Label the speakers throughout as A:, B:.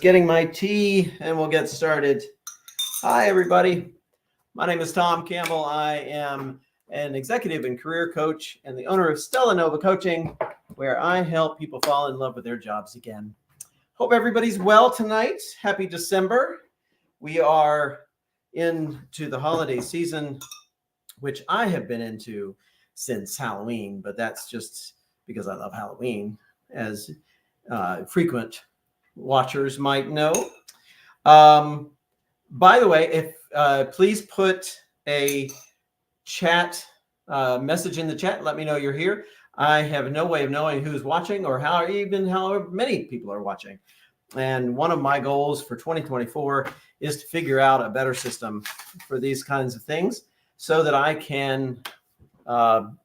A: getting my tea and we'll get started. Hi, everybody. My name is Thom Campbell. I am an executive and career coach and the owner of Stella Nova Coaching, where I help people fall in love with their jobs again. Hope everybody's well tonight. Happy December. We are into the holiday season, which I have been into since Halloween, but that's just because I love Halloween, as frequent watchers might know. By the way, if please put a chat message in the chat. Let me know you're here. I have no way of knowing who's watching or how many people are watching. And one of my goals for 2024 is to figure out a better system for these kinds of things so that I can have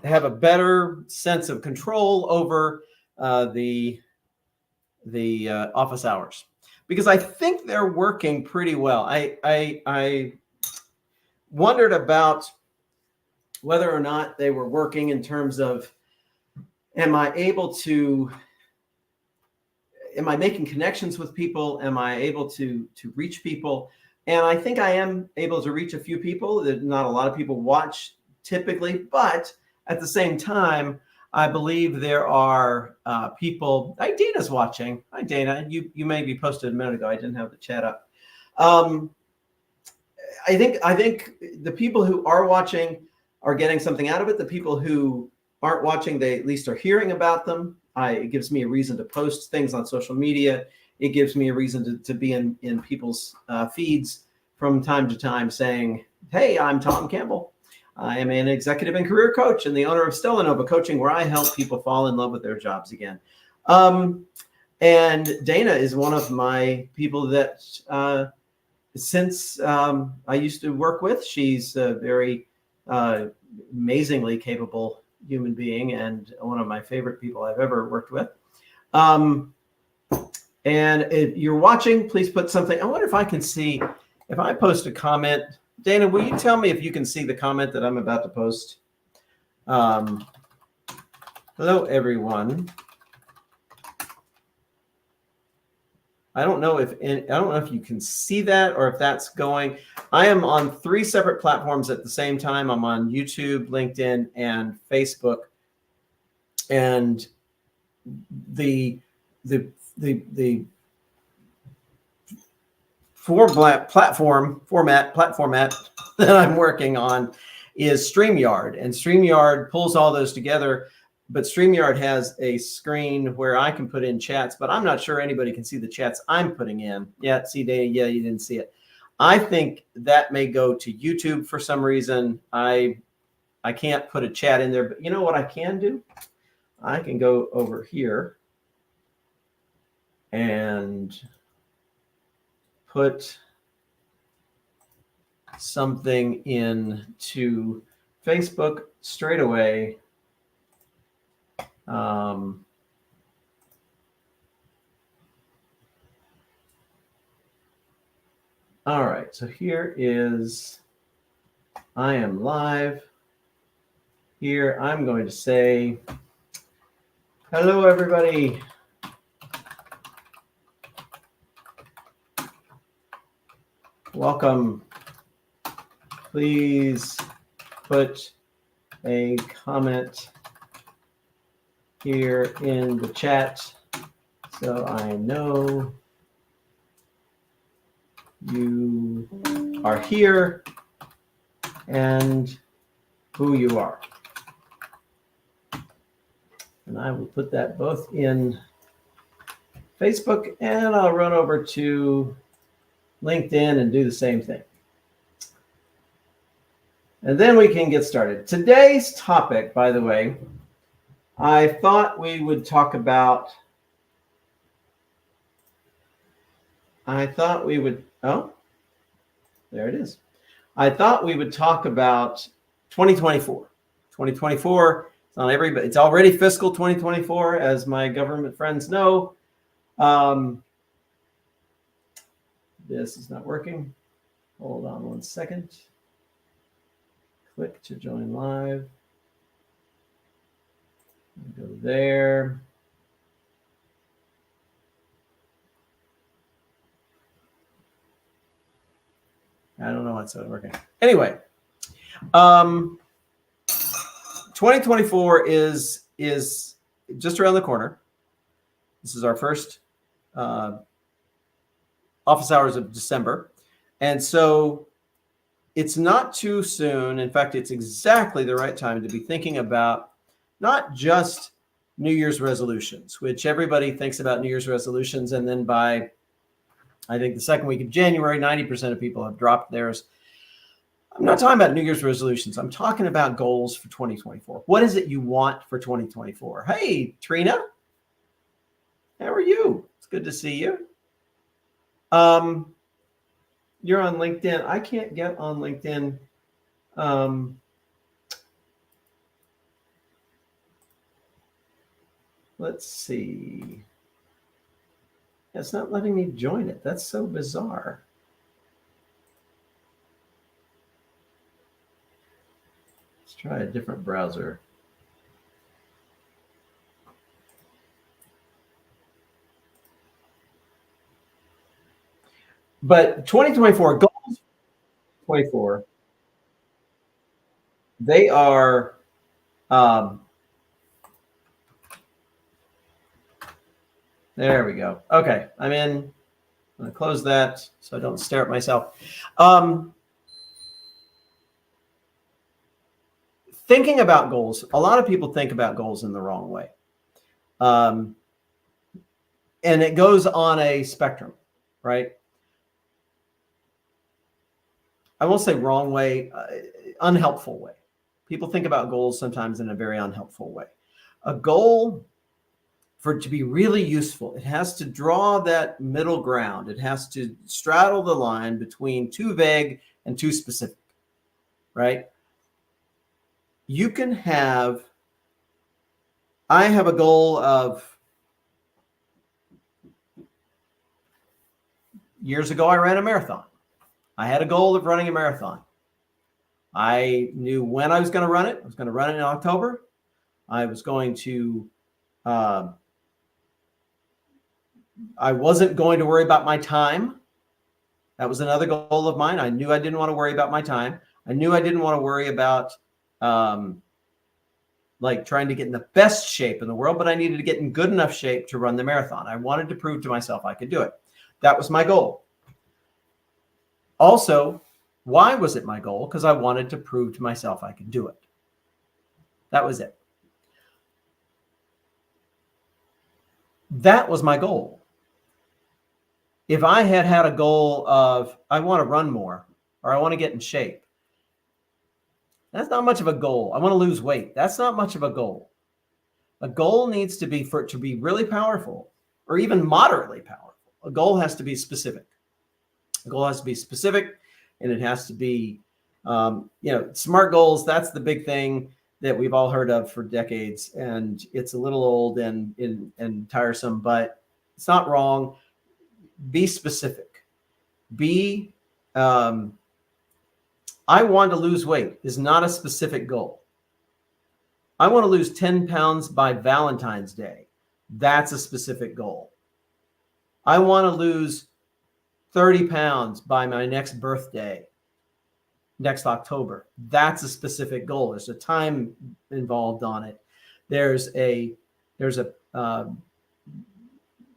A: a better sense of control over the office hours, because I think they're working pretty well. I wondered about whether or not they were working in terms of, am I making connections with people? Am I able to reach people? And I think I am able to reach a few people. Not a lot of people watch typically, but at the same time, I believe there are people. Hi, Dana's watching. Hi, Dana. You maybe posted a minute ago. I didn't have the chat up. I think the people who are watching are getting something out of it. The people who aren't watching, they at least are hearing about them. It gives me a reason to post things on social media. It gives me a reason to be in people's feeds from time to time saying, hey, I'm Thom Campbell. I am an executive and career coach and the owner of Stella Nova Coaching, where I help people fall in love with their jobs again. And Dana is one of my people that since I used to work with. She's a very amazingly capable human being and one of my favorite people I've ever worked with. And if you're watching, please put something. I wonder if I can see, if I post a comment. Dana, will you tell me if you can see the comment that I'm about to post? Hello, everyone. I don't know if you can see that or if that's going. I am on 3 separate platforms at the same time. I'm on YouTube, LinkedIn, and Facebook. And the platform that I'm working on is StreamYard, and StreamYard pulls all those together. But StreamYard has a screen where I can put in chats, but I'm not sure anybody can see the chats I'm putting in. Yeah, see, Dana, yeah, you didn't see it. I think that may go to YouTube for some reason. I can't put a chat in there, but you know what I can do? I can go over here and put something into Facebook straight away. All right, so here is, I am live. Here, I'm going to say, hello, everybody. Welcome. Please put a comment here in the chat so I know you are here and who you are. And I will put that both in Facebook, and I'll run over to LinkedIn and do the same thing. And then we can get started. Today's topic, by the way, I thought we would talk about, oh, there it is. I thought we would talk about 2024. 2024, it's already fiscal 2024, as my government friends know. This is not working. Hold on one second. Click to join live. Go there. I don't know what's working. Anyway, 2024 is just around the corner. This is our first office hours of December. And so it's not too soon. In fact, it's exactly the right time to be thinking about not just New Year's resolutions, which everybody thinks about New Year's resolutions. And then by, I think, the second week of January, 90% of people have dropped theirs. I'm not talking about New Year's resolutions. I'm talking about goals for 2024. What is it you want for 2024? Hey, Trina, how are you? It's good to see you. You're on LinkedIn. I can't get on LinkedIn. Let's see. It's not letting me join it. That's so bizarre. Let's try a different browser. But 2024 goals, 24, they are there we go. Okay, I'm in. I'm going to close that so I don't stare at myself. Thinking about goals, a lot of people think about goals in the wrong way. And it goes on a spectrum, right? I won't say wrong way, unhelpful way. People think about goals sometimes in a very unhelpful way. A goal, for it to be really useful, it has to draw that middle ground. It has to straddle the line between too vague and too specific, right? You can have, I have a goal of, years ago, I ran a marathon. I had a goal of running a marathon. I knew when I was going to run it. I was going to run it in October. I was going to, I wasn't going to worry about my time. That was another goal of mine. I knew I didn't want to worry about my time. I knew I didn't want to worry about like trying to get in the best shape in the world, but I needed to get in good enough shape to run the marathon. I wanted to prove to myself I could do it. That was my goal. Also, why was it my goal? Because I wanted to prove to myself I could do it. That was it. That was my goal. If I had had a goal of, I want to run more, or I want to get in shape, that's not much of a goal. I want to lose weight. That's not much of a goal. A goal needs to be, for it to be really powerful, or even moderately powerful, a goal has to be specific. A goal has to be specific, and it has to be, smart goals. That's the big thing that we've all heard of for decades, and it's a little old and tiresome, but it's not wrong. Be specific. Be, I want to lose weight is not a specific goal. I want to lose 10 pounds by Valentine's Day. That's a specific goal. I want to lose 30 pounds by my next birthday, next October. That's a specific goal. There's a time involved on it. There's a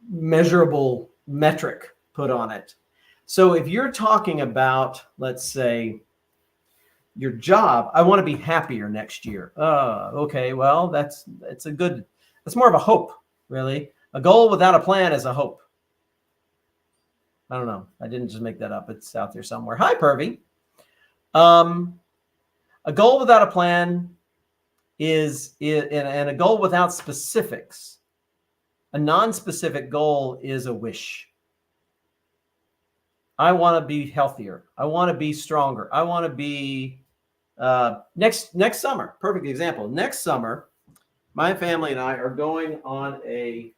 A: measurable metric put on it. So if you're talking about, let's say, your job, I want to be happier next year. Okay, well, that's more of a hope, really. A goal without a plan is a hope. I don't know. I didn't just make that up. It's out there somewhere. Hi, Pervy. A goal without a plan is a goal without specifics. A non-specific goal is a wish. I want to be healthier. I want to be stronger. I want to be next summer. Perfect example. Next summer, my family and I are going on a.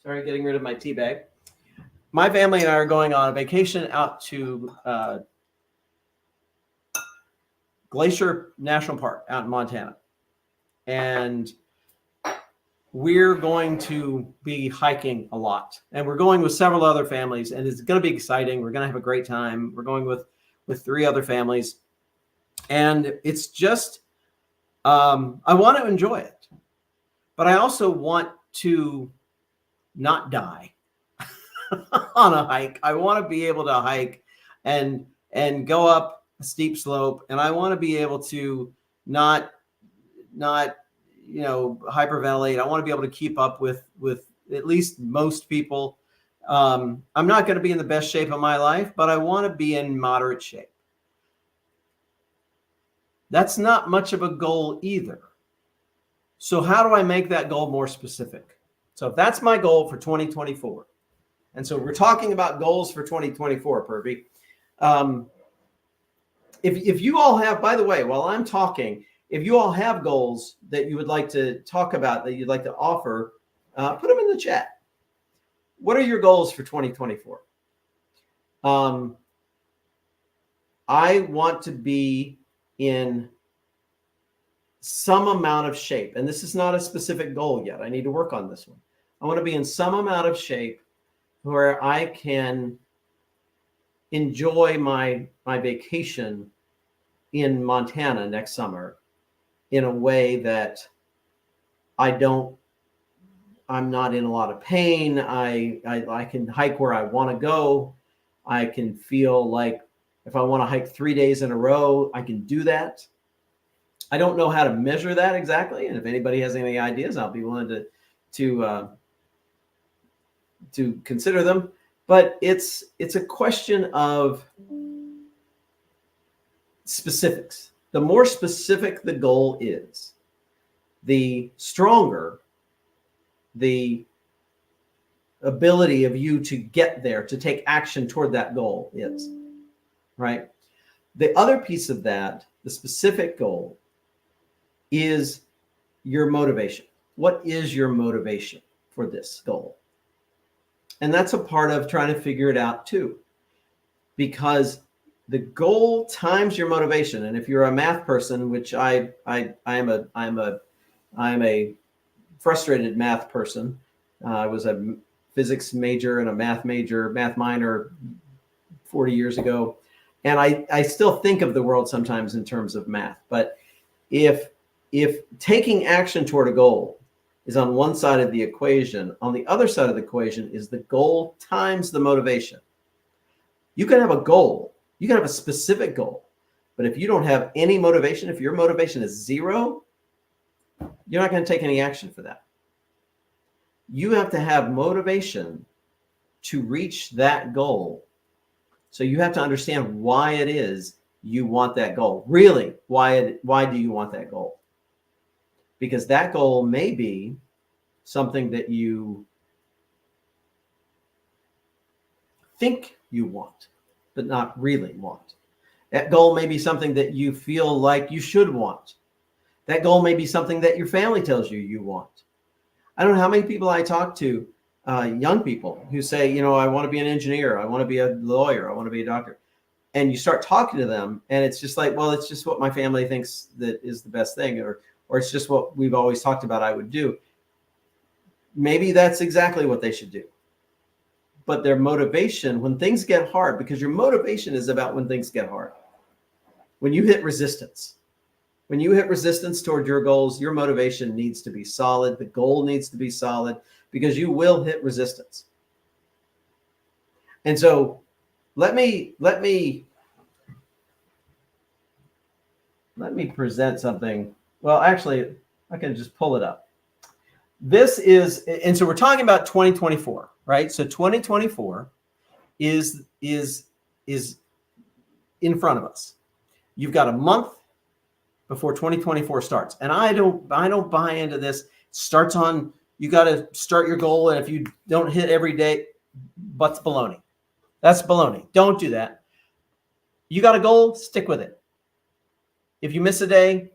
A: Sorry, getting rid of my tea bag. My family and I are going on a vacation out to Glacier National Park out in Montana. And we're going to be hiking a lot, and we're going with several other families, and it's going to be exciting. We're going to have a great time. We're going with 3 other families, and it's just, I want to enjoy it, but I also want to not die on a hike. I want to be able to hike and go up a steep slope, and I want to be able to not hyperventilate. I want to be able to keep up with at least most people. I'm not going to be in the best shape of my life, but I want to be in moderate shape. That's not much of a goal either. So how do I make that goal more specific? So if that's my goal for 2024, and so we're talking about goals for 2024, Purvi. If you all have, by the way, while I'm talking, if you all have goals that you would like to talk about, that you'd like to offer, put them in the chat. What are your goals for 2024? I want to be in some amount of shape, and this is not a specific goal yet. I need to work on this one. I want to be in some amount of shape where I can enjoy my vacation in Montana next summer in a way that I'm not in a lot of pain. I can hike where I want to go. I can feel like if I want to hike 3 days in a row, I can do that. I don't know how to measure that exactly, and if anybody has any ideas, I'll be willing to consider them. But it's a question of specifics. The more specific the goal is, the stronger the ability of you to get there, to take action toward that goal is, right? The other piece of that, the specific goal, is your motivation. What is your motivation for this goal? And that's a part of trying to figure it out too, because the goal times your motivation. And if you're a math person, which I'm a frustrated math person. I was a physics major and a math minor 40 years ago. And I still think of the world sometimes in terms of math. But if taking action toward a goal is on one side of the equation, on the other side of the equation is the goal times the motivation. You can have a goal. You can have a specific goal. But if you don't have any motivation, if your motivation is 0, you're not going to take any action for that. You have to have motivation to reach that goal. So you have to understand why it is you want that goal. Really, why do you want that goal? Because that goal may be something that you think you want, but not really want. That goal may be something that you feel like you should want. That goal may be something that your family tells you you want. I don't know how many people I talk to, young people who say, I want to be an engineer. I want to be a lawyer. I want to be a doctor. And you start talking to them and it's just like, well, it's just what my family thinks that is the best thing, or it's just what we've always talked about I would do. Maybe that's exactly what they should do. But their motivation, when things get hard, because your motivation is about when things get hard. When you hit resistance. When you hit resistance toward your goals, your motivation needs to be solid. The goal needs to be solid because you will hit resistance. And so let me present something. Well, actually, I can just pull it up. This is, and so we're talking about 2024, right? So 2024 is in front of us. You've got a month before 2024 starts. And I don't buy into this. Starts on, you got to start your goal. And if you don't hit every day, that's baloney. That's baloney. Don't do that. You got a goal, stick with it. If you miss a day,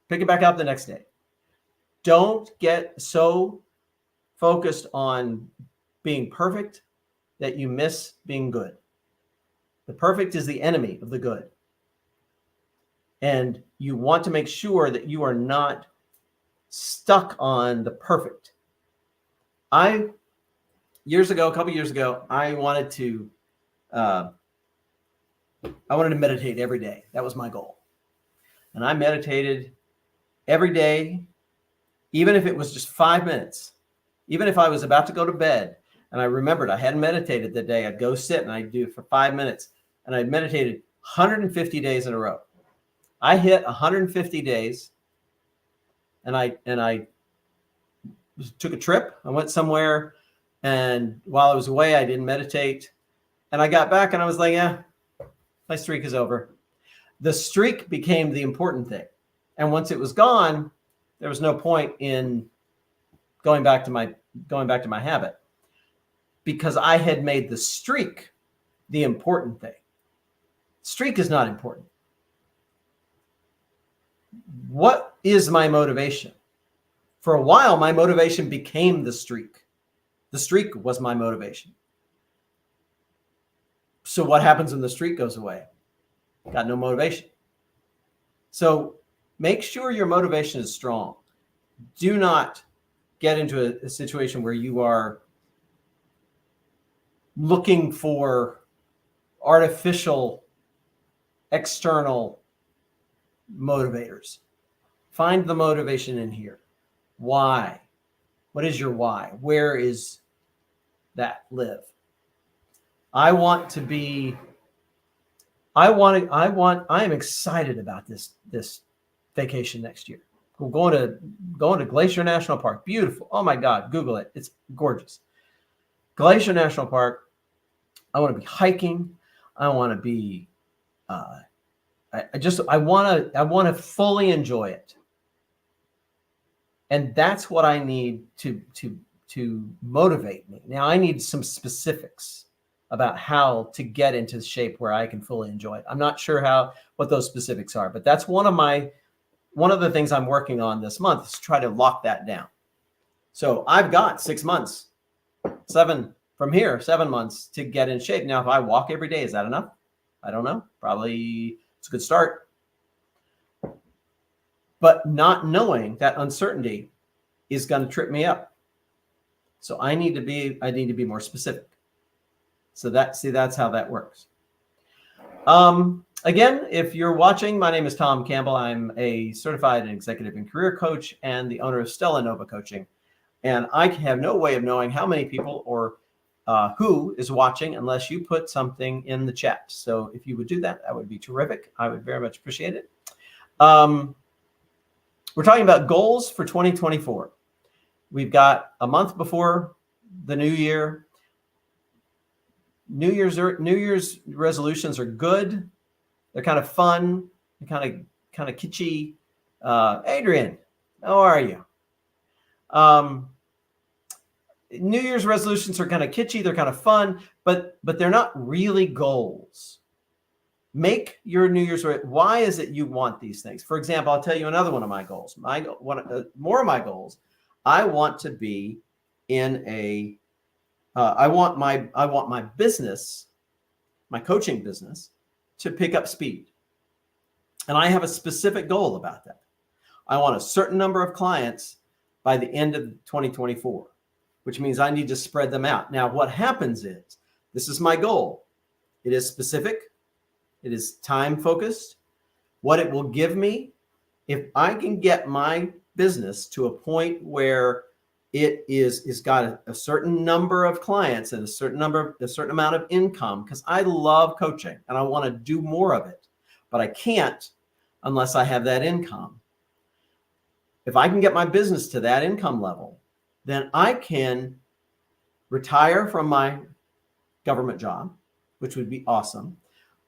A: pick it back up the next day. Don't get so focused on being perfect that you miss being good. The perfect is the enemy of the good. And you want to make sure that you are not stuck on the perfect. A couple years ago, I wanted to meditate every day. That was my goal. And I meditated every day, even if it was just 5 minutes, even if I was about to go to bed and I remembered I hadn't meditated that day, I'd go sit and I'd do it for 5 minutes, and I meditated 150 days in a row. I hit 150 days, and I took a trip. I went somewhere, and while I was away, I didn't meditate. And I got back and I was like, yeah, my streak is over. The streak became the important thing. And once it was gone, there was no point in going back to my habit, because I had made the streak the important thing. Streak is not important. What is my motivation? For a while, my motivation became the streak. The streak was my motivation. So what happens when the streak goes away? Got no motivation. So make sure your motivation is strong. Do not get into a situation where you are looking for artificial, external motivators. Find the motivation in here. Why? What is your why? Where is that live? I am excited about this vacation next year. We're going to Glacier National Park. Beautiful. Oh my God, Google it. It's gorgeous. Glacier National Park. I want to be hiking. I want to be I want to fully enjoy it. And that's what I need to motivate me. Now I need some specifics about how to get into shape where I can fully enjoy it. I'm not sure what those specifics are, but that's one of the things I'm working on this month is to try to lock that down. So I've got 6 months, 7 months to get in shape. Now, if I walk every day, is that enough? I don't know. Probably it's a good start. But not knowing that uncertainty is going to trip me up. So I need to be more specific. So that's how that works. Again, if you're watching, my name is Thom Campbell. I'm a certified executive and career coach and the owner of Stella Nova Coaching. And I have no way of knowing how many people or who is watching unless you put something in the chat. So if you would do that, that would be terrific. I would very much appreciate it. We're talking about goals for 2024. We've got a month before the new year. New Year's resolutions are good. They're kind of fun. They're kind of kitschy. Adrian, how are you? New Year's resolutions are kind of kitschy. They're kind of fun, but they're not really goals. Make your New Year's. Why is it you want these things? For example, I'll tell you another one of my goals. More of my goals. I want to be in a. I want my business, my coaching business, to pick up speed, and I have a specific goal about that. I want a certain number of clients by the end of 2024, which means I need to spread them out. Now, what happens is, this is my goal. It is specific. It is time focused. What it will give me, if I can get my business to a point where it is got a certain number of clients and a certain amount of income, because I love coaching and I want to do more of it, but I can't unless I have that income. If I can get my business to that income level, then I can retire from my government job, which would be awesome.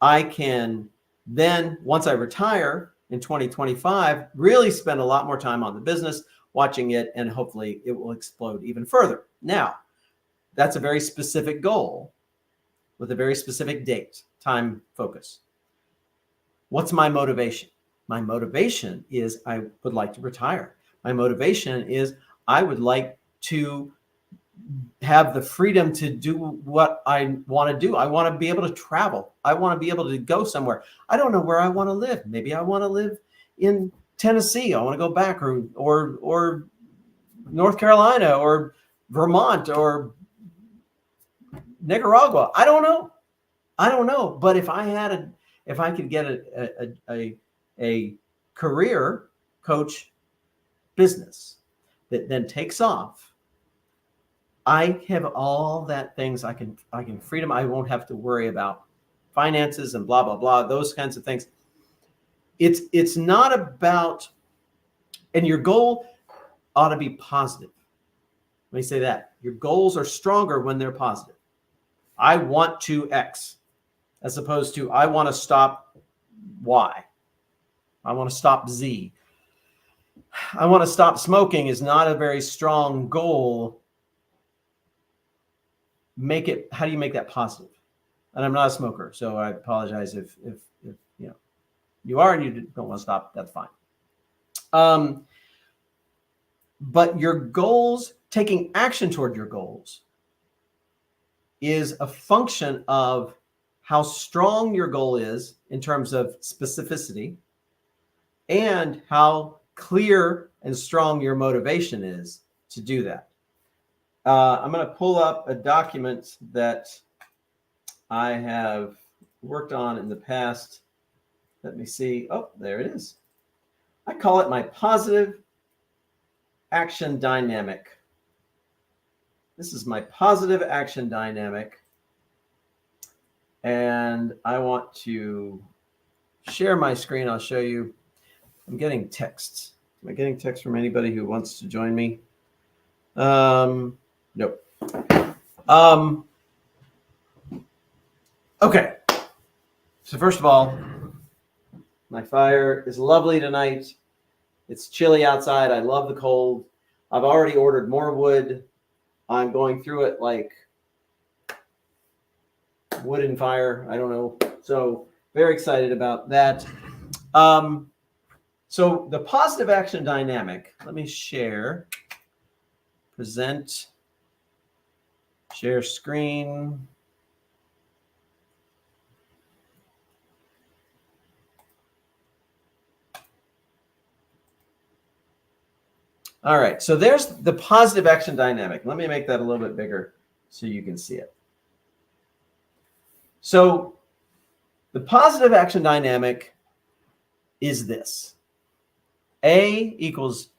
A: I can then, once I retire in 2025, really spend a lot more time on the business, watching it, and hopefully it will explode even further. Now, that's a very specific goal with a very specific date, time, focus. What's my motivation? My motivation is I would like to retire. My motivation is I would like to have the freedom to do what I want to do. I want to be able to travel. I want to be able to go somewhere. I don't know where I want to live. Maybe I want to live in Tennessee. I want to go back, or North Carolina, or Vermont, or Nicaragua. I don't know. But if I could get a career coach business that then takes off, I have all that things I can freedom. I won't have to worry about finances and blah, blah, blah, those kinds of things. It's not about, and your goal ought to be positive. Let me say that. Your goals are stronger when they're positive. I want to X, as opposed to I want to stop Y. I want to stop Z. I want to stop smoking is not a very strong goal. How do you make that positive? And I'm not a smoker, so I apologize if you are and you don't want to stop, that's fine. But your goals, taking action toward your goals, is a function of how strong your goal is in terms of specificity and how clear and strong your motivation is to do that. I'm going to pull up a document that I have worked on in the past. Let me see. Oh, there it is. I call it my positive action dynamic. This is my positive action dynamic. And I want to share my screen. I'll show you. I'm getting texts. Am I getting texts from anybody who wants to join me? Nope. Okay. So first of all, my fire is lovely tonight. It's chilly outside. I love the cold. I've already ordered more wood. I'm going through it like wood and fire. I don't know. So very excited about that. So the positive action dynamic, let me share, present, share screen. All right, so there's the positive action dynamic. Let me make that a little bit bigger so you can see it. So the positive action dynamic is this. A equals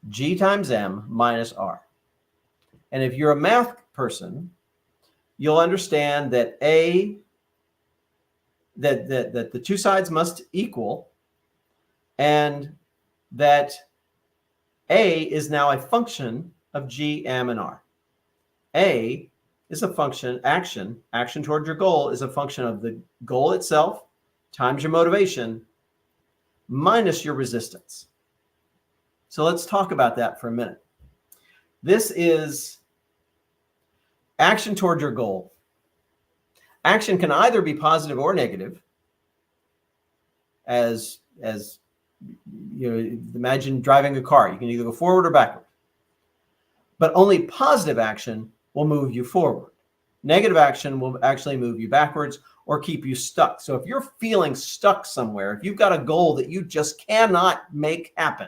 A: G times M minus R. And if you're a math person, you'll understand that that the two sides must equal, and that A is now a function of G, M, and R. A is a function, action toward your goal is a function of the goal itself times your motivation minus your resistance. So let's talk about that for a minute. This is action toward your goal. Action can either be positive or negative. As you know, imagine driving a car. You can either go forward or backward. But only positive action will move you forward. Negative action will actually move you backwards or keep you stuck. So if you're feeling stuck somewhere, if you've got a goal that you just cannot make happen,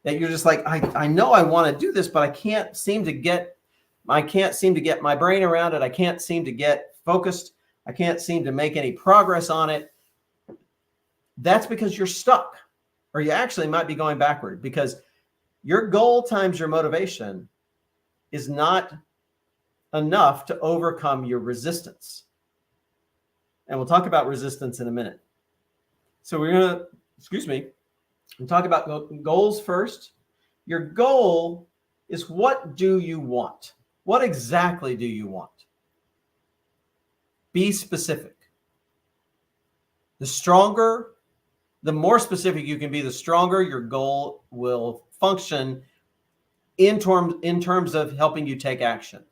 A: that you're just like, I know I want to do this, but I can't seem to get my brain around it. I can't seem to get focused. I can't seem to make any progress on it. That's because you're stuck, or you actually might be going backward, because your goal times your motivation is not enough to overcome your resistance. And we'll talk about resistance in a minute. So we're going to, we'll talk about goals first. Your goal is, what do you want? What exactly do you want? Be specific. The more specific you can be, the stronger your goal will function in terms of helping you take action.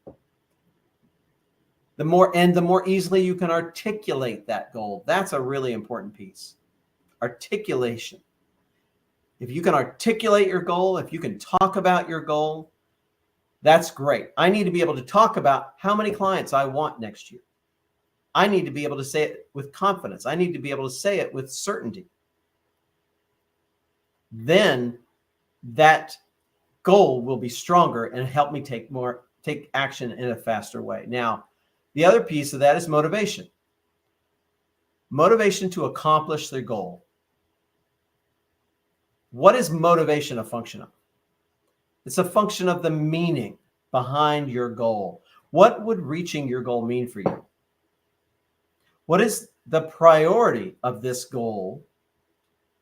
A: The more easily you can articulate that goal. That's a really important piece. Articulation. If you can articulate your goal, if you can talk about your goal, that's great. I need to be able to talk about how many clients I want next year. I need to be able to say it with confidence. I need to be able to say it with certainty. then that goal will be stronger and help me take action in a faster way. Now, the other piece of that is motivation. Motivation to accomplish the goal. What is motivation a function of? It's a function of the meaning behind your goal. What would reaching your goal mean for you? What is the priority of this goal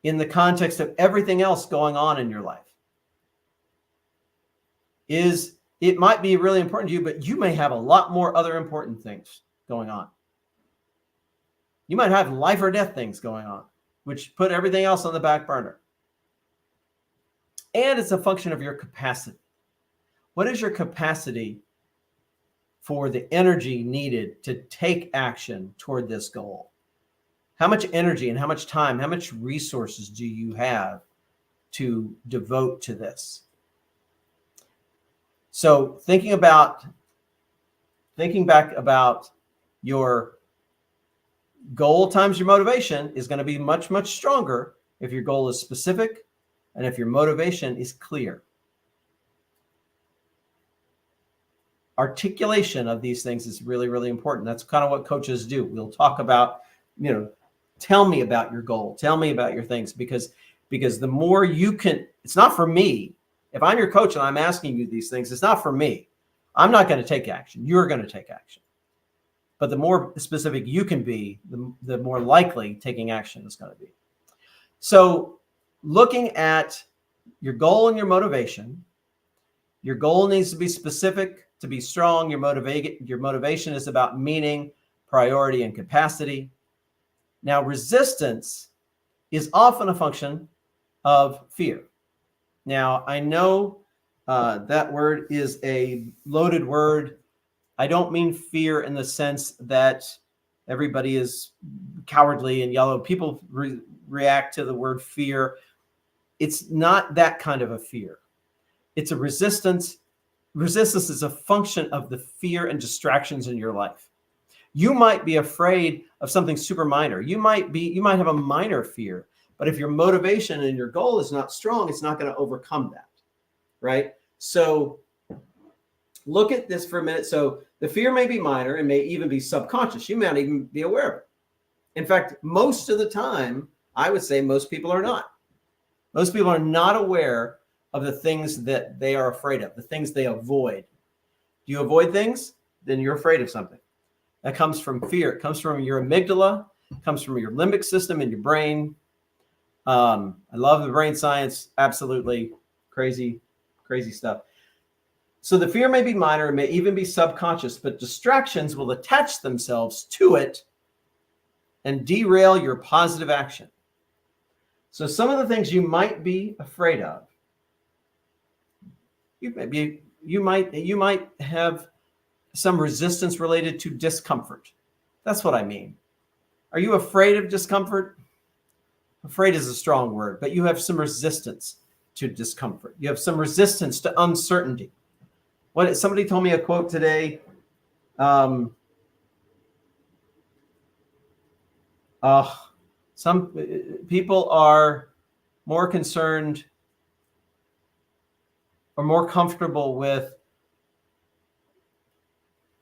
A: in the context of everything else going on in your life? It might be really important to you, but you may have a lot more other important things going on. You might have life or death things going on, which put everything else on the back burner. And it's a function of your capacity. What is your capacity for the energy needed to take action toward this goal? How much energy and how much time, how much resources do you have to devote to this? So thinking back about your goal times your motivation is going to be much, much stronger if your goal is specific and if your motivation is clear. Articulation of these things is really, really important. That's kind of what coaches do. We'll talk about, tell me about your goal. Tell me about your things, because the more you can, it's not for me. If I'm your coach and I'm asking you these things, it's not for me. I'm not going to take action. You're going to take action. But the more specific you can be, the more likely taking action is going to be. So looking at your goal and your motivation needs to be specific to be strong. Your motivation is about meaning, priority, and capacity. Now, resistance is often a function of fear. Now, I know that word is a loaded word. I don't mean fear in the sense that everybody is cowardly and yellow. People react to the word fear. It's not that kind of a fear. It's a resistance. Resistance is a function of the fear and distractions in your life. You might be afraid of something super minor. You might have a minor fear, but if your motivation and your goal is not strong, it's not going to overcome that, right? So look at this for a minute. So the fear may be minor and may even be subconscious. You may not even be aware of it. In fact, most of the time, I would say most people are not. Most people are not aware of the things that they are afraid of, the things they avoid. Do you avoid things? Then you're afraid of something. That comes from fear. It comes from your amygdala. It comes from your limbic system in your brain. I love the brain science. Absolutely crazy, crazy stuff. So the fear may be minor, it may even be subconscious, but distractions will attach themselves to it and derail your positive action. So some of the things you might be afraid of, you might have some resistance related to discomfort. That's what I mean. Are you afraid of discomfort? Afraid is a strong word, but you have some resistance to discomfort. You have some resistance to uncertainty. Somebody told me a quote today. Some people are more concerned or more comfortable with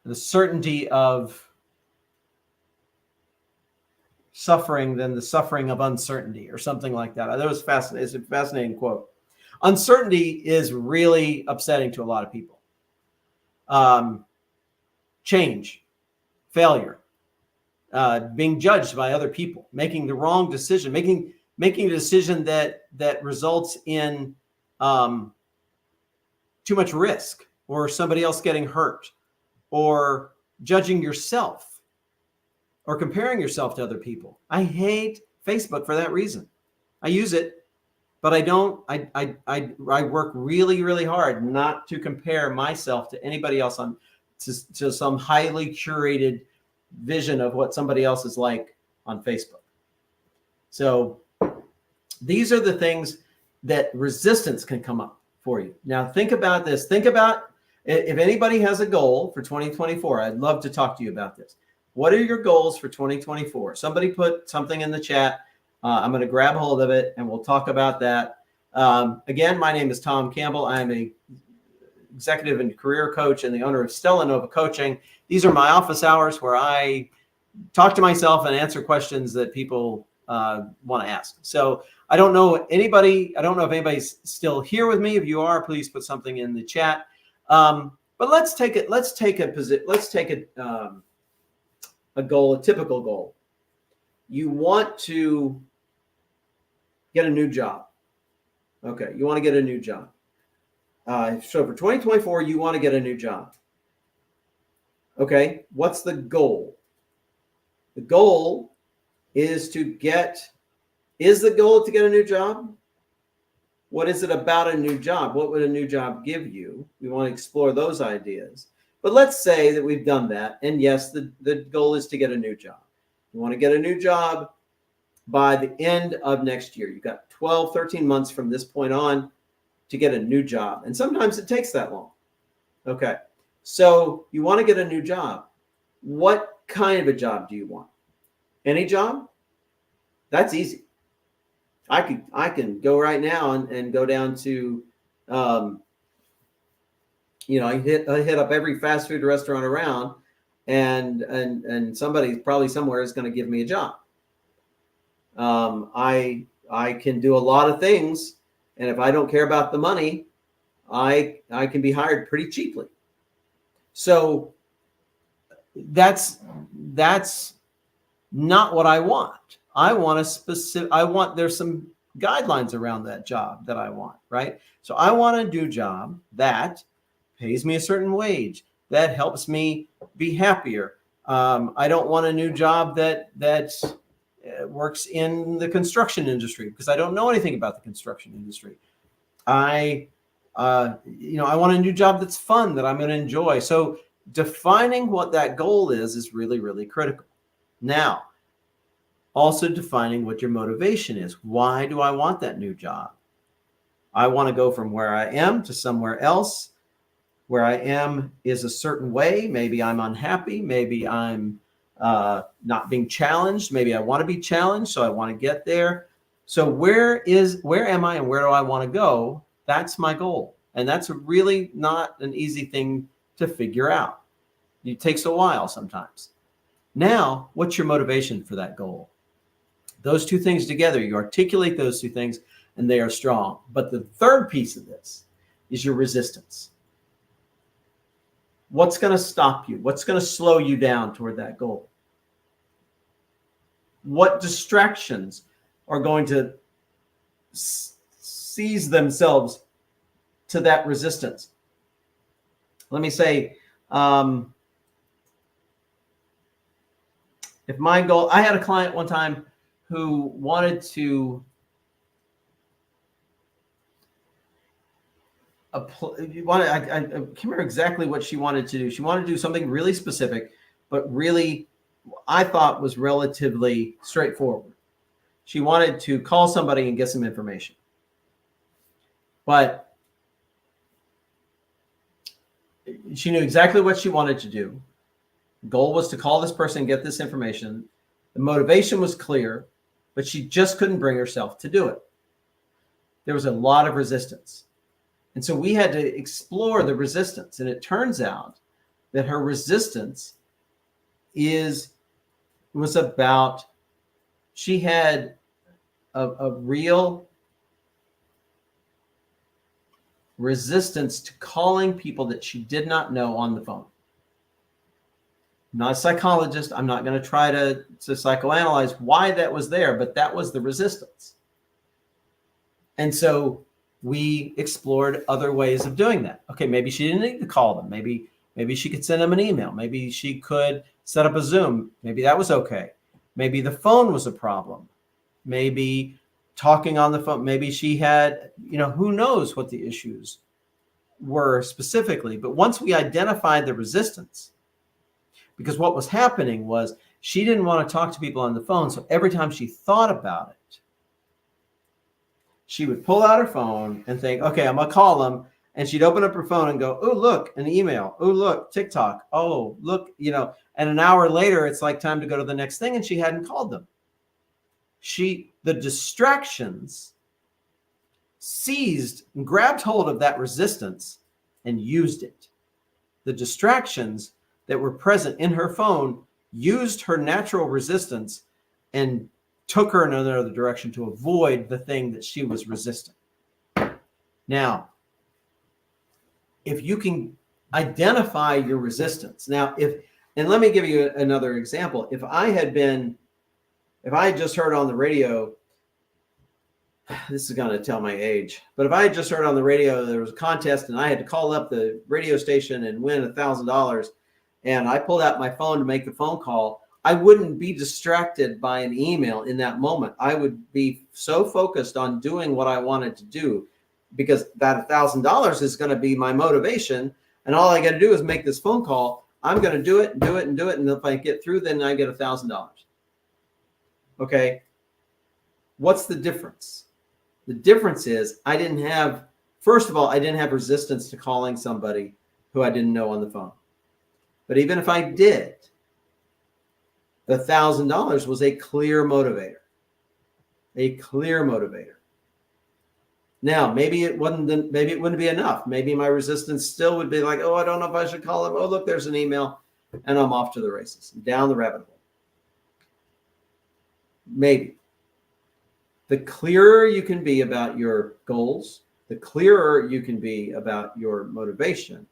A: the certainty of suffering than the suffering of uncertainty, or something like that. That was fascinating. It's a fascinating quote. Uncertainty is really upsetting to a lot of people. Change, failure, being judged by other people, making the wrong decision, making a decision that results in too much risk, or somebody else getting hurt, or judging yourself, or comparing yourself to other people. I hate Facebook for that reason. I use it, but I don't. I work really, really hard not to compare myself to anybody else to some highly curated vision of what somebody else is like on Facebook. So these are the things that resistance can come up for you. Now think about this. Think about if anybody has a goal for 2024. I'd love to talk to you about this. What are your goals for 2024? Somebody put something in the chat. I'm going to grab hold of it and we'll talk about that. Again, my name is Thom Campbell. I am a executive and career coach and the owner of Stella Nova Coaching. These are my office hours where I talk to myself and answer questions that people want to ask. So I don't know if anybody's still here with me. If you are, please put something in the chat. But let's take a goal, a typical goal. You want to get a new job. Okay, you want to get a new job. So for 2024, you want to get a new job. Okay, what's the goal? The goal is to get a new job? What is it about a new job? What would a new job give you? We want to explore those ideas. But let's say that we've done that. And yes, the goal is to get a new job. You want to get a new job by the end of next year. You've got 12, 13 months from this point on to get a new job. And sometimes it takes that long. Okay. So you want to get a new job. What kind of a job do you want? Any job? That's easy. I can go right now and go down to, I hit up every fast food restaurant around, and somebody probably somewhere is going to give me a job. I can do a lot of things, and if I don't care about the money, I can be hired pretty cheaply. So that's not what I want. There's some guidelines around that job that I want, right? So I want a new job that pays me a certain wage, that helps me be happier. I don't want a new job that works in the construction industry because I don't know anything about the construction industry. I want a new job that's fun, that I'm going to enjoy. So defining what that goal is really, really critical. Now, also defining what your motivation is. Why do I want that new job? I want to go from where I am to somewhere else. Where I am is a certain way. Maybe I'm unhappy. Maybe I'm not being challenged. Maybe I want to be challenged, so I want to get there. So where am I and where do I want to go? That's my goal. And that's really not an easy thing to figure out. It takes a while sometimes. Now, what's your motivation for that goal? Those two things together, you articulate those two things, and they are strong. But the third piece of this is your resistance. What's going to stop you? What's going to slow you down toward that goal? What distractions are going to seize themselves to that resistance? Let me say, if my goal, I had a client one time who wanted to I can't remember exactly what she wanted to do. She wanted to do something really specific, but really I thought was relatively straightforward. She wanted to call somebody and get some information. But she knew exactly what she wanted to do. The goal was to call this person and get this information. The motivation was clear, but she just couldn't bring herself to do it. There was a lot of resistance. And so we had to explore the resistance. And it turns out that her resistance was about, she had a real resistance to calling people that she did not know on the phone. I'm not a psychologist. I'm not going to try to psychoanalyze why that was there, but that was the resistance. And so we explored other ways of doing that. Okay, maybe she didn't need to call them. Maybe she could send them an email. Maybe she could set up a Zoom. Maybe that was okay. Maybe the phone was a problem. Maybe talking on the phone. Maybe she had, who knows what the issues were specifically. But once we identified the resistance, because what was happening was she didn't want to talk to people on the phone. So every time she thought about it, she would pull out her phone and think, okay, I'm going to call them. And she'd open up her phone and go, oh, look, an email. Oh, look, TikTok. Oh, look, and an hour later, it's like time to go to the next thing. And she hadn't called them. The distractions seized and grabbed hold of that resistance and used it. The distractions that were present in her phone used her natural resistance and took her in another direction to avoid the thing that she was resisting. Now, if you can identify your resistance. Now, and let me give you another example. If I had just heard on the radio, this is going to tell my age, but if I had just heard on the radio there was a contest and I had to call up the radio station and win $1,000, and I pulled out my phone to make the phone call, I wouldn't be distracted by an email in that moment. I would be so focused on doing what I wanted to do, because that $1,000 is going to be my motivation. And all I got to do is make this phone call. I'm going to do it and do it and do it. And if I get through, then I get $1,000. Okay. What's the difference? The difference is first of all, I didn't have resistance to calling somebody who I didn't know on the phone. But even if I did, the $1,000 was a clear motivator. A clear motivator. Now, maybe it wouldn't be enough. Maybe my resistance still would be like, oh, I don't know if I should call him. Oh, look, there's an email. And I'm off to the races, down the rabbit hole. Maybe. The clearer you can be about your goals, the clearer you can be about your motivation,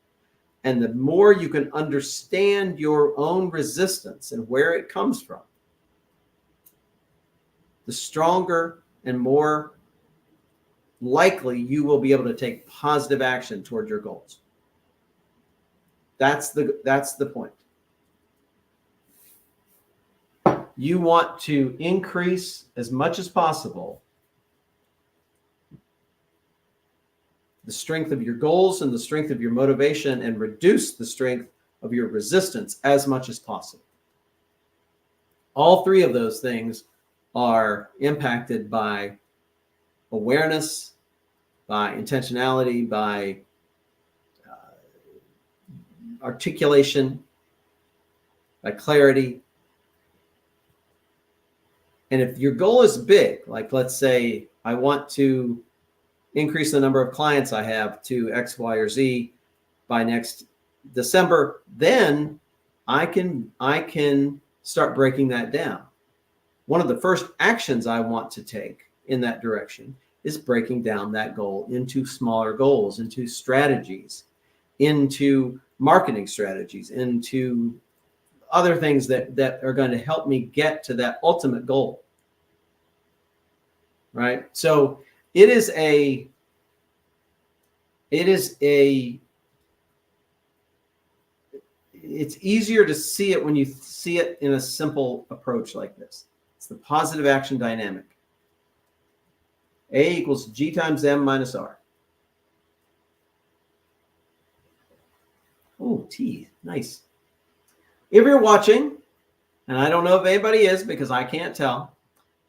A: and the more you can understand your own resistance and where it comes from, the stronger and more likely you will be able to take positive action toward your goals. That's the point. You want to increase as much as possible the strength of your goals and the strength of your motivation, and reduce the strength of your resistance as much as possible. All three of those things are impacted by awareness, by intentionality, by articulation, by clarity. And if your goal is big, like let's say I want to increase the number of clients I have to X, Y, or Z by next December, then I can start breaking that down. One of the first actions I want to take in that direction is breaking down that goal into smaller goals, into strategies, into marketing strategies, into other things that are going to help me get to that ultimate goal. Right? So it's easier to see it when you see it in a simple approach like this. It's the positive action dynamic. A equals G times M minus R. Oh, T, nice. If you're watching, and I don't know if anybody is because I can't tell,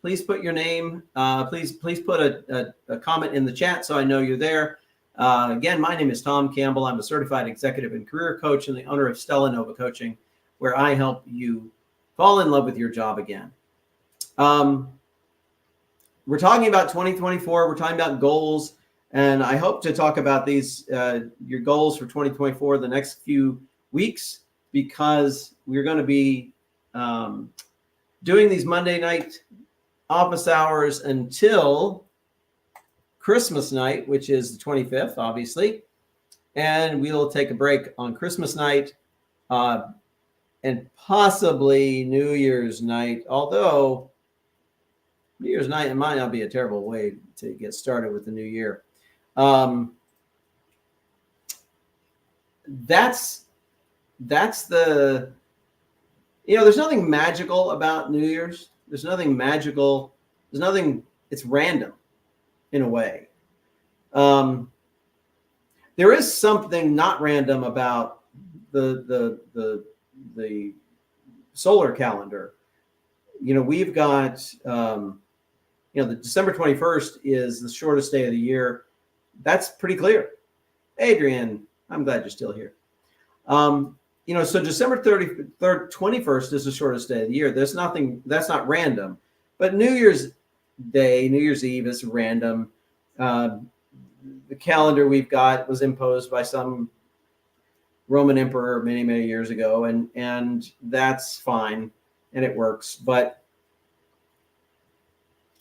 A: please put your name, please put a comment in the chat so I know you're there. Again, my name is Thom Campbell. I'm a certified executive and career coach and the owner of Stella Nova Coaching, where I help you fall in love with your job again. We're talking about 2024. We're talking about goals, and I hope to talk about these, your goals for 2024 the next few weeks, because we're going to be doing these Monday night office hours until Christmas night, which is the 25th, obviously. And we'll take a break on Christmas night and possibly New Year's night, although New Year's night, it might not be a terrible way to get started with the new year. That's the, there's nothing magical about New Year's. There's nothing magical. It's random in a way. There is something not random about the solar calendar. We've got, the December 21st is the shortest day of the year. That's pretty clear. Adrian, I'm glad you're still here. So December 21st is the shortest day of the year. That's not random. But New Year's Day, New Year's Eve is random. the calendar we've got was imposed by some Roman emperor many, many years ago, and that's fine and it works. But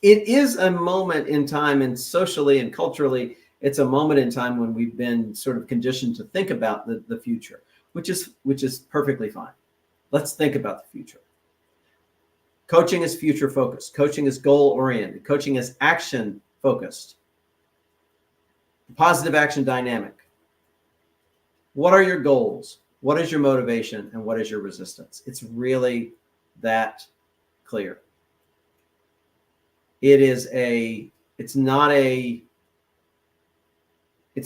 A: it is a moment in time, and socially and culturally, it's a moment in time when we've been sort of conditioned to think about the future, which is perfectly fine. Let's think about the future. Coaching is future focused. Coaching is goal oriented. Coaching is action focused. Positive action dynamic. What are your goals? What is your motivation? And what is your resistance? It's really that clear. It's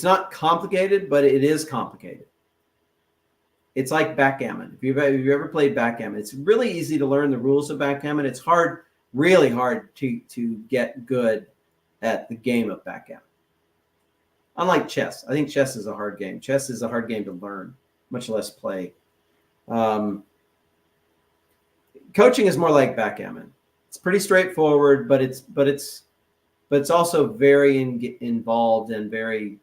A: not complicated, but it is complicated. It's like backgammon. If you've ever played backgammon, it's really easy to learn the rules of backgammon. It's hard, really hard to get good at the game of backgammon. Unlike chess, I think chess is a hard game. Chess is a hard game to learn, much less play. Coaching is more like backgammon. It's pretty straightforward, but it's also very involved and very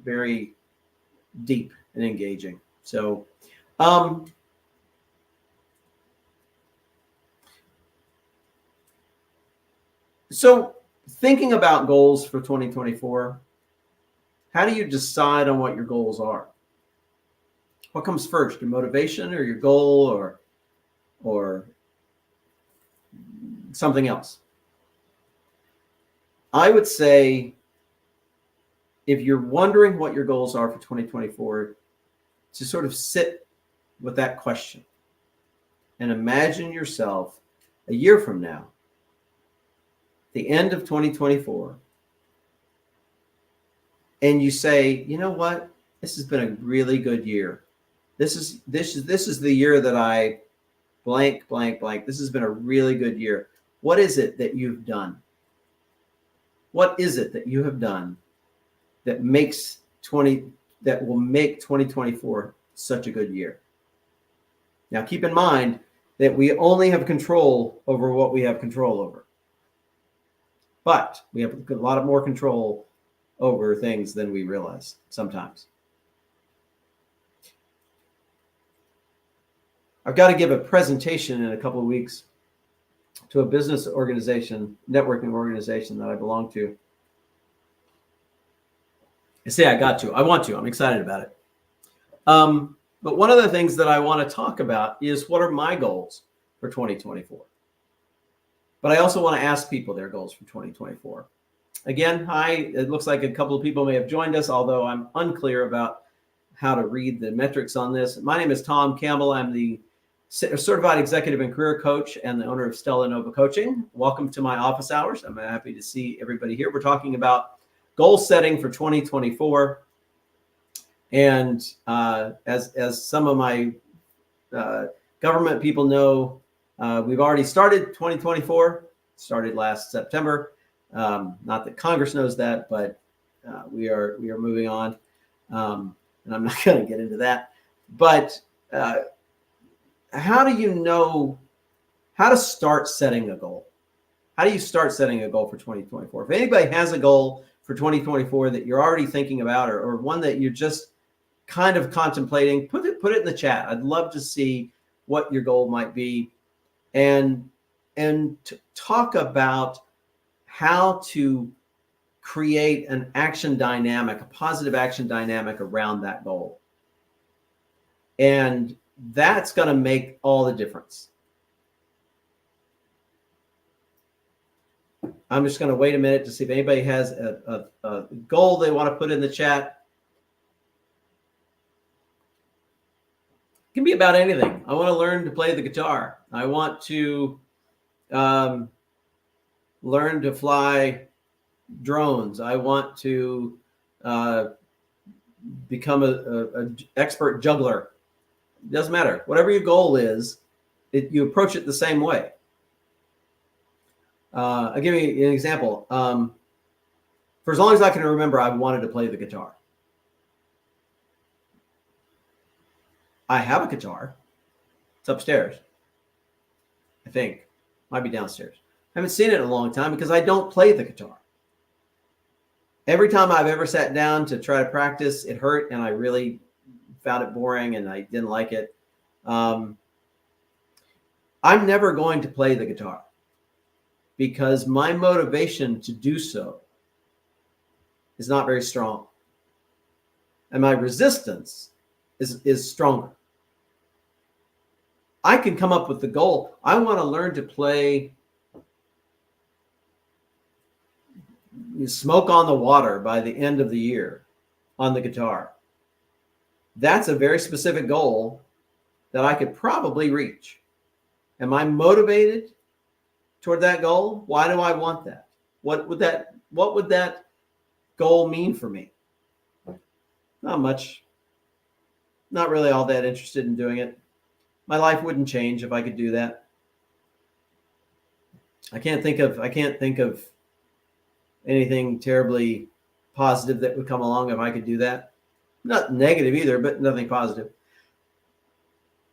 A: very deep and engaging. So, thinking about goals for 2024, how do you decide on what your goals are? What comes first, your motivation or your goal or something else? I would say, if you're wondering what your goals are for 2024, to sort of sit with that question and imagine yourself a year from now, the end of 2024, and you say, you know what, this has been a really good year. This is the year that I blank, blank, blank. This has been a really good year. What is it that you've done? What is it that you have done that will make 2024 such a good year? Now, keep in mind that we only have control over what we have control over. But we have a lot more control over things than we realize sometimes. I've got to give a presentation in a couple of weeks to a business organization, networking organization that I belong to. I say I want to, I'm excited about it. But one of the things that I want to talk about is, what are my goals for 2024? But I also want to ask people their goals for 2024. Again, it looks like a couple of people may have joined us, although I'm unclear about how to read the metrics on this. My name is Thom Campbell. I'm the certified executive and career coach and the owner of Stella Nova Coaching. Welcome to my office hours. I'm happy to see everybody here. We're talking about goal setting for 2024. And as some of my government people know, we've already started 2024, started last September. Not that Congress knows that, but we are moving on. And I'm not going to get into that. But how do you know how to start setting a goal? How do you start setting a goal for 2024? If anybody has a goal for 2024 that you're already thinking about, or one that you're just kind of contemplating, put it in the chat. I'd love to see what your goal might be, and talk about how to create an action dynamic, a positive action dynamic around that goal. And that's going to make all the difference. I'm just going to wait a minute to see if anybody has a goal they want to put in the chat. It can be about anything. I want to learn to play the guitar. I want to learn to fly drones. I want to become an expert juggler. It doesn't matter. Whatever your goal is, you approach it the same way. I'll give you an example. For as long as I can remember, I've wanted to play the guitar. I have a guitar. It's upstairs, I think. Might be downstairs. I haven't seen it in a long time because I don't play the guitar. Every time I've ever sat down to try to practice, it hurt and I really found it boring and I didn't like it. I'm never going to play the guitar because my motivation to do so is not very strong. And my resistance is stronger. I can come up with the goal. I want to learn to play Smoke on the Water by the end of the year on the guitar. That's a very specific goal that I could probably reach. Am I motivated toward that goal? Why do I want that? What would that goal mean for me? Not much. Not really all that interested in doing it. My life wouldn't change if I could do that. I can't think of anything terribly positive that would come along if I could do that. Not negative either, but nothing positive.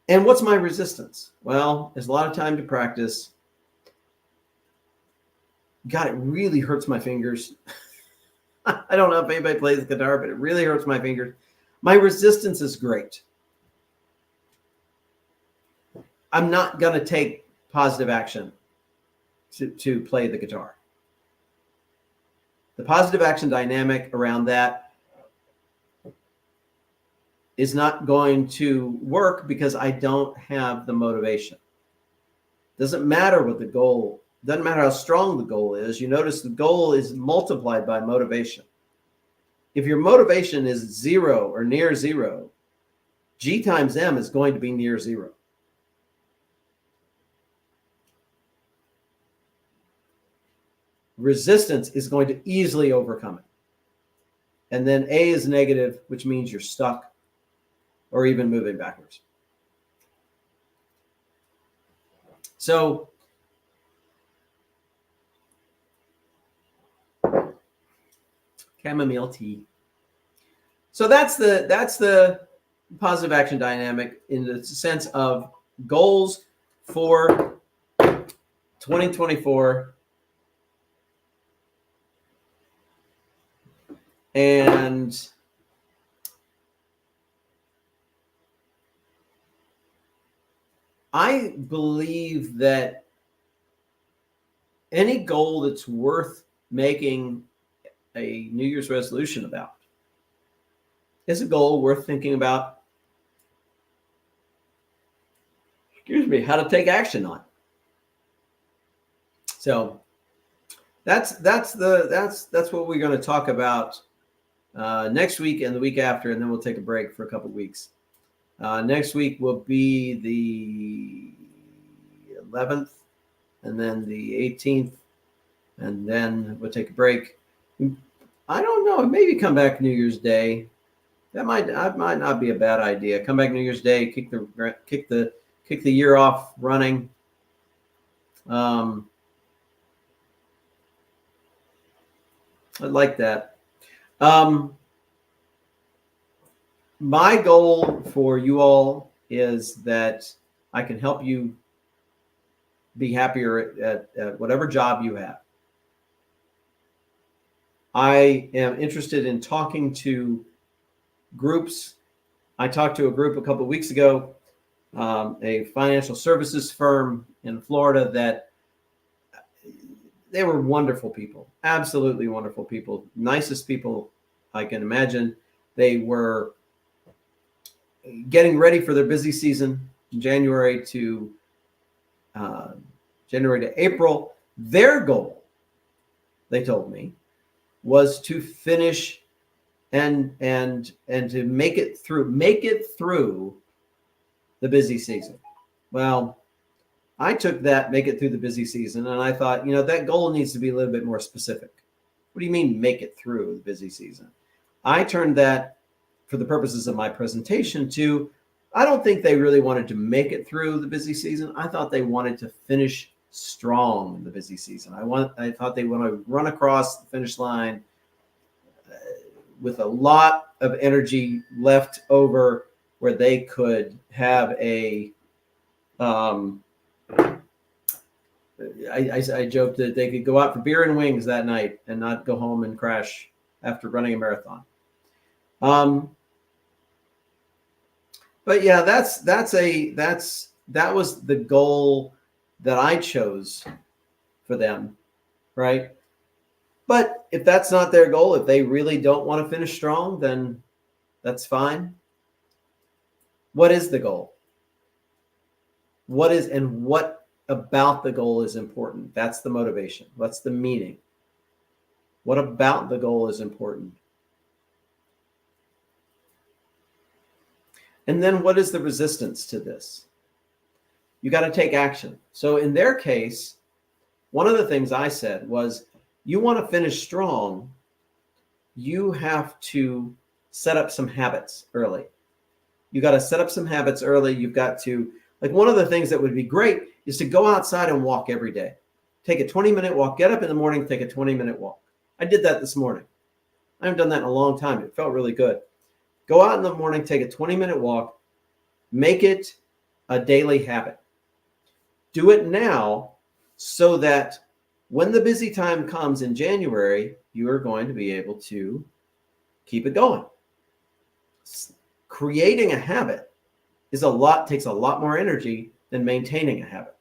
A: And what's my resistance? Well, there's a lot of time to practice. God, it really hurts my fingers. I don't know if anybody plays the guitar, but it really hurts my fingers. My resistance is great. I'm not going to take positive action to play the guitar. The positive action dynamic around that is not going to work because I don't have the motivation. Doesn't matter what the goal, doesn't matter how strong the goal is. You notice the goal is multiplied by motivation. If your motivation is 0 or near 0, G times M is going to be near 0. Resistance is going to easily overcome it. And then A is negative, which means you're stuck or even moving backwards. So chamomile tea. So that's the positive action dynamic in the sense of goals for 2024. And I believe that any goal that's worth making a New Year's resolution about is a goal worth thinking about, how to take action on. So that's what we're going to talk about next week and the week after, and then we'll take a break for a couple of weeks. Next week will be the 11th, and then the 18th, and then we'll take a break. I don't know. Maybe come back New Year's Day. That might not be a bad idea. Come back New Year's Day, kick the year off running. I'd like that. My goal for you all is that I can help you be happier at whatever job you have. I am interested in talking to groups. I talked to a group a couple of weeks ago, a financial services firm in Florida that they were wonderful people, absolutely wonderful people, nicest people I can imagine. They were getting ready for their busy season, January to April. Their goal, they told me, was to finish and to make it through the busy season. Well, I took that, make it through the busy season, and I thought, that goal needs to be a little bit more specific. What do you mean make it through the busy season? I turned that, for the purposes of my presentation, to, I don't think they really wanted to make it through the busy season. I thought they wanted to finish strong in the busy season. I thought they want to run across the finish line with a lot of energy left over, where they could have a I joked that they could go out for beer and wings that night and not go home and crash after running a marathon. But yeah, that was the goal that I chose for them, right? But if that's not their goal, if they really don't want to finish strong, then that's fine. What is the goal? What about the goal is important? That's the motivation. What's the meaning? What about the goal is important? And then what is the resistance to this? You got to take action. So in their case, one of the things I said was, you want to finish strong, you have to set up some habits early. You got to set up some habits early. You've got to, like, one of the things that would be great is to go outside and walk every day. Take a 20-minute walk. Get up in the morning, take a 20-minute walk. I did that this morning. I haven't done that in a long time. It felt really good. Go out in the morning, take a 20-minute walk, make it a daily habit. Do it now so that when the busy time comes in January, you are going to be able to keep it going. Creating a habit takes a lot more energy than maintaining a habit.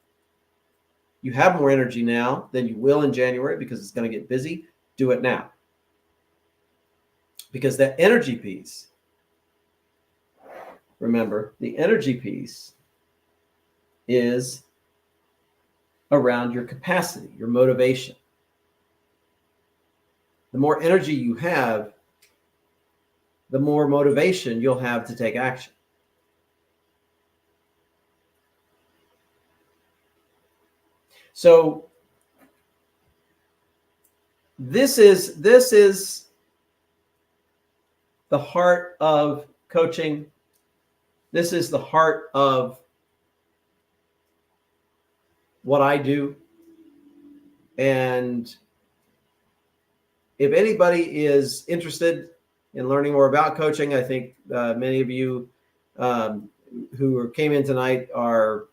A: You have more energy now than you will in January because it's going to get busy. Do it now. Because that energy piece, remember, the energy piece is around your capacity, your motivation. The more energy you have, the more motivation you'll have to take action. So this is the heart of coaching. This is the heart of what I do. And if anybody is interested in learning more about coaching, I think many of you who came in tonight are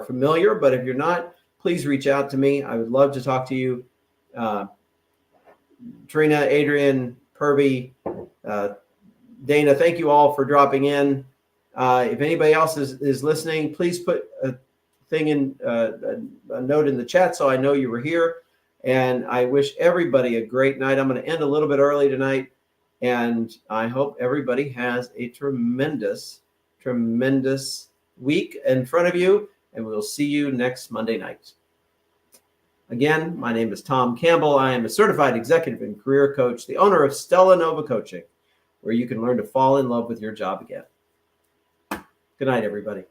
A: familiar, but if you're not, please reach out to me. I would love to talk to you. Trina, Adrian, Purby, Dana, thank you all for dropping in. If anybody else is listening, please put a thing in a note in the chat so I know you were here. And I wish everybody a great night. I'm going to end a little bit early tonight, and I hope everybody has a tremendous week in front of you, and we'll see you next Monday night. Again, my name is Thom Campbell. I am a certified executive and career coach, the owner of Stella Nova Coaching, where you can learn to fall in love with your job again. Good night, everybody.